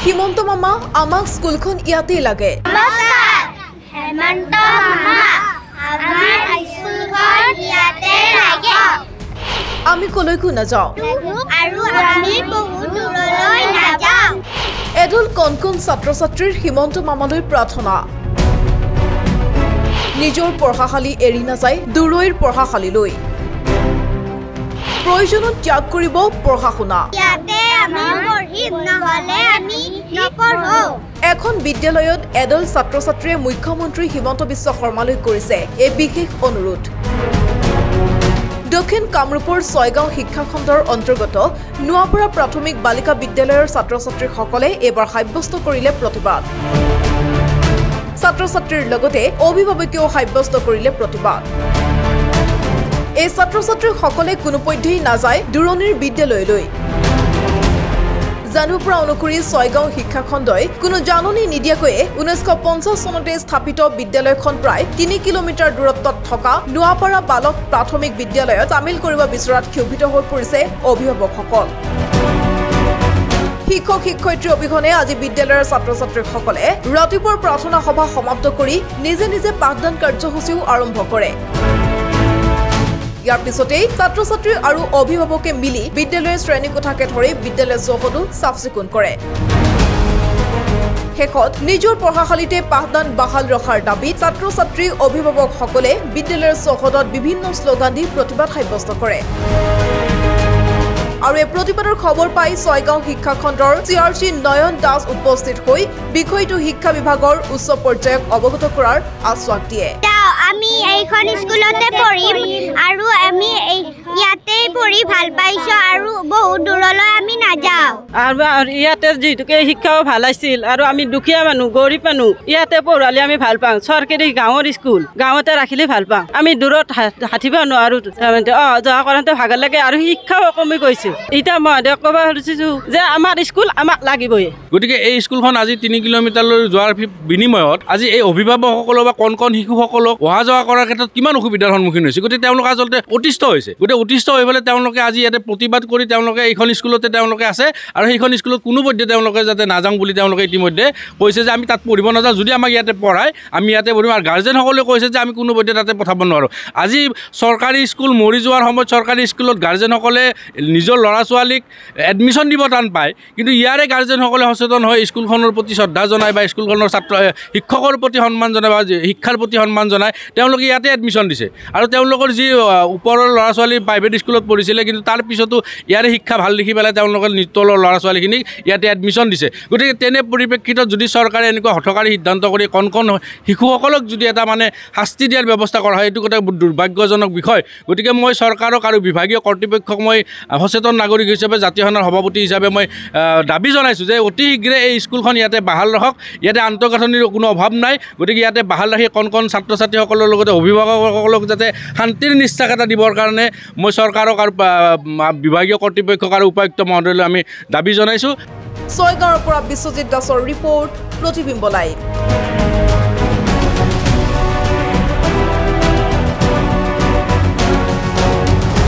হিমন্ত মামা আমাক স্কুলখন ইয়াতেই লাগে। হেমন্ত মামা আমাৰ স্কুলখন ইয়াতে লাগে। আমি কলৈকো নাযাওঁ আৰু আমি বহুত দূৰলৈ নাযাওঁ। এডল কণ কণ ছাত্ৰ ছাত্ৰীৰ হিমন্ত মামালৈ প্ৰাৰ্থনা। নিজৰ পঢ়াশালী এৰি নাযায় দূৰৈৰ পঢ়াশালীলৈ। প্ৰয়োজনত ত্যাগ কৰিব পঢ়া শুনা। ইয়াতে আমি পঢ়িম নহ'লে আমি নপঢ়ো। এখন বিদ্যালয়ত এডল ছাত্ৰ ছাত্ৰীয়ে মুখ্যমন্ত্ৰী হিমন্ত বিশ্ব শৰ্মালৈ কৰিছে এই বিশেষ অনুৰোধ। দক্ষিণ কামৰূপৰ ছয়গাঁও শিক্ষাখণ্ডৰ অন্তৰ্গত নোয়াপাৰা প্ৰাথমিক বালিকা বিদ্যালয়ৰ ছাত্ৰ ছাত্ৰীসকলে এইবাৰ সাব্যস্ত কৰিলে প্ৰতিবাদ। ছাত্ৰ ছাত্ৰীৰ লগতে অভিভাৱকেও সাব্যস্ত কৰিলে প্ৰতিবাদ। এই ছাত্ৰ ছাত্ৰীসকলে কোনোপধ্যেই নাযায় দূৰণিৰ বিদ্যালয়লৈ। জানিব পৰা অনুসৰি ছয়গাঁও শিক্ষাখণ্ডই কোনো জাননী নিদিয়াকৈয়ে 1950 চনতে স্থাপিত বিদ্যালয়খন প্ৰায় 3 কিলোমিটাৰ দূৰত্বত থকা নোয়াপাৰা বালক প্ৰাথমিক বিদ্যালয়ত চামিল কৰিব বিচৰাত ক্ষোভিত হৈ পৰিছে অভিভাৱকসকল। শিক্ষক শিক্ষয়িত্ৰী অবিহনে আজি বিদ্যালয়ৰ ছাত্ৰ ছাত্ৰীসকলে ৰাতিপুৱাৰ প্ৰাৰ্থনা সভা সমাপ্ত কৰি নিজে নিজে পাঠদান কাৰ্যসূচীও আৰম্ভ কৰে। ইয়াৰ পিছতেই ছাত্ৰ ছাত্ৰী আৰু অভিভাৱকে মিলি বিদ্যালয়ৰ শ্ৰেণীকোঠাকে ধৰি বিদ্যালয় চৌহদো চাফ চিকুণ কৰে। শেষত নিজৰ পঢ়াশালীতে পাঠদান বাহাল ৰখাৰ দাবীত ছাত্ৰ ছাত্ৰী অভিভাৱকসকলে বিদ্যালয়ৰ চৌহদত বিভিন্ন শ্লোগান দি প্ৰতিবাদ সাব্যস্ত কৰে। আৰু এই প্ৰতিবাদৰ খবৰ পাই ছয়গাঁও শিক্ষাখণ্ডৰ CRC নয়ন দাস উপস্থিত হৈ বিষয়টো শিক্ষা বিভাগৰ উচ্চ পৰ্যায়ক অৱগত কৰাৰ আশ্বাস দিয়ে। আমি এইখন স্কুলতে পঢ়িম আৰু আমি ইয়াতে পঢ়ি ভাল পাইছো আৰু বহুত দূৰলৈ আমি নাযাওঁ। আৰু ইয়াতে যিটোকে শিক্ষাও ভাল আছিল আৰু আমি দুখীয়া মানুহ গৰীব মানুহ ইয়াতে পঢ়ালে আমি ভাল পাওঁ। চৰকাৰী গাঁৱৰ স্কুল গাঁৱতে ৰাখিলে ভাল পাওঁ। আমি দূৰত হাঁঠিব নোৱাৰো যোৱা কৰোঁতে ভাগৰ লাগে আৰু শিক্ষাও কমি গৈছে। এতিয়া মই ক'ব খুজিছোঁ যে আমাৰ স্কুল আমাক লাগিবই। গতিকে এই স্কুলখন আজি 3 কিলোমিটাৰলৈ যোৱাৰ বিনিময়ত আজি এই অভিভাৱকসকলক বা কণ কণ শিশুসকলক অহা যোৱা কৰাৰ ক্ষেত্ৰত কিমান অসুবিধাৰ সন্মুখীন হৈছে। গতিকে তেওঁলোক আচলতে অতিষ্ঠ হৈছে। গতিকে অতিষ্ঠ হৈ পেলাই তেওঁলোকে আজি ইয়াতে প্ৰতিবাদ কৰি তেওঁলোকে এইখন স্কুলতে তেওঁলোকে আছে আৰু সেইখন স্কুলত কোনোপধ্যে তেওঁলোকে যাতে নাযাওঁ বুলি তেওঁলোকে ইতিমধ্যে কৈছে যে আমি তাত পঢ়িব নাযাওঁ। যদি আমাক ইয়াতে পঢ়ায় আমি ইয়াতে পঢ়িম। আৰু গাৰ্জেনসকলেও কৈছে যে আমি কোনোপধ্যে তাতে পঠাব নোৱাৰোঁ। আজি চৰকাৰী স্কুল মৰি যোৱাৰ সময়ত চৰকাৰী স্কুলত গাৰ্জেনসকলে নিজৰ ল'ৰা ছোৱালীক এডমিশ্যন দিব টান পায়, কিন্তু ইয়াৰে গাৰ্জেনসকলে সচেতন হৈ স্কুলখনৰ প্ৰতি শ্ৰদ্ধা জনায় বা স্কুলখনৰ শিক্ষকৰ প্ৰতি সন্মান জনায় বা শিক্ষাৰ প্ৰতি সন্মান জনায় তেওঁলোকে ইয়াতে এডমিশ্যন দিছে। আৰু তেওঁলোকৰ যি ওপৰৰ ল'ৰা ছোৱালী প্ৰাইভেট স্কুলত পঢ়িছিলে কিন্তু তাৰ পিছতো ইয়াৰে শিক্ষা ভাল দেখি পেলাই তেওঁলোকে তলৰ ল'ৰা ছোৱালীখিনিক ইয়াতে এডমিশ্যন দিছে। গতিকে তেনে পৰিপ্ৰেক্ষিতত যদি চৰকাৰে এনেকুৱা হঠকাৰী সিদ্ধান্ত কৰি কণ কণ শিশুসকলক যদি এটা মানে শাস্তি দিয়াৰ ব্যৱস্থা কৰা হয় এইটো কথা দুৰ্ভাগ্যজনক বিষয়। গতিকে মই চৰকাৰক আৰু বিভাগীয় কৰ্তৃপক্ষক মই সচেতন নাগৰিক হিচাপে জাতীয় সেনাৰ সভাপতি হিচাপে মই দাবী জনাইছোঁ যে অতি শীঘ্ৰে এই স্কুলখন ইয়াতে বাহাল ৰাখক। ইয়াতে আন্তঃগাঁথনিৰ কোনো অভাৱ নাই। গতিকে ইয়াতে বাহাল ৰাখি কণ কণ ছাত্ৰ ছাত্ৰীসকলৰ লগতে অভিভাৱকসকলক যাতে শান্তিৰ নিশ্বাস এটা দিবৰ কাৰণে মই চৰকাৰক আৰু বিভাগীয় কৰ্তৃপক্ষক আৰু উপায়ুক্ত মহোদয়লৈ আমি দাবী জনাইছোঁ। ছয়গাঁৱৰ পৰা বিশ্বজিৎ দাসৰ ৰিপৰ্ট, প্ৰতিবিম্ব লাইভ।